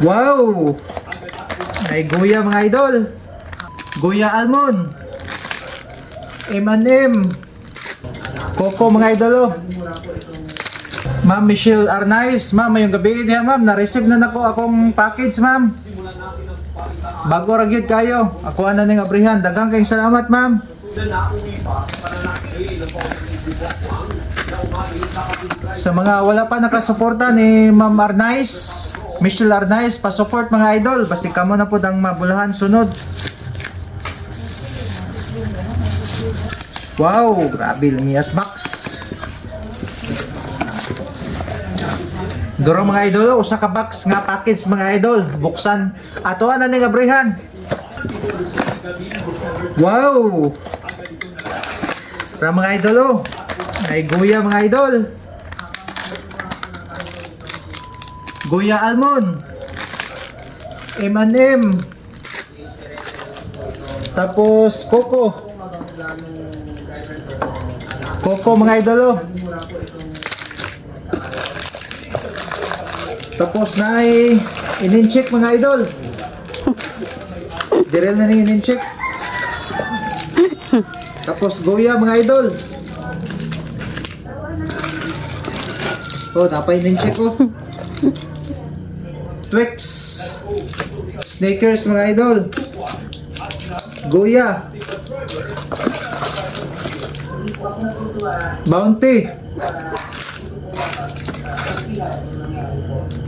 Wow! Ay Goya mga idol. Goya almond. M&M. Coco mga idol oh. Ma'am Michelle Arnaiz, ma'am, ngayong gabi niya ma'am, na-receive na nako akong package ma'am. Bago ra gyud kayo, ako ana ning abrihan. Daghang kayong salamat ma'am. Sa mga wala pa nakasuporta ni Ma'am Arnaiz, Michelle Arnaiz, pa-support mga idol. Basta kamo na po ang mabulahan sunod. Wow, grabe lumias box. Duro mga idol, usa ka box nga package mga idol. Buksan. Ato na ning abrihan. Wow! Para mga idol oh. Ay Goya mga idol. Goya almond. M&M. Tapos Coco. Coco mga idol oh. Tapos na ay in-check mga idol. Direl na ning in-check. Tapos Goya mga idol. Oh, dapat in-check oh. Twix. Snickers mga idol. Goya. Bounty.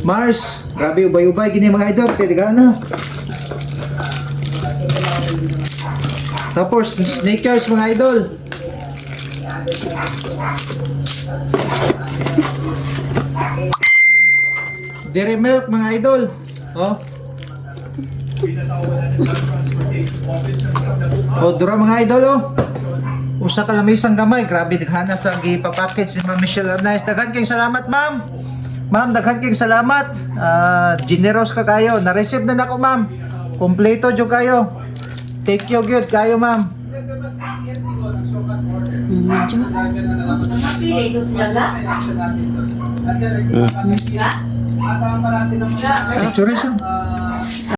Mars, grabe ubay-ubay gini mga idol, kaya na. Tapos Snickers mga idol. Dairy Milk mga idol. Oh. Oh, dura mga idol oh. Usa ka lamisang gamay, grabe daghana sa gipapackage si Ma'am Michelle Arnaiz. Daghan kayong salamat ma'am. Ma'am, daghan kayong salamat. Generous ka kayo. Na-receive na nako ma'am. Kompleto jud kayo. Thank you good kayo ma'am. Picture siya.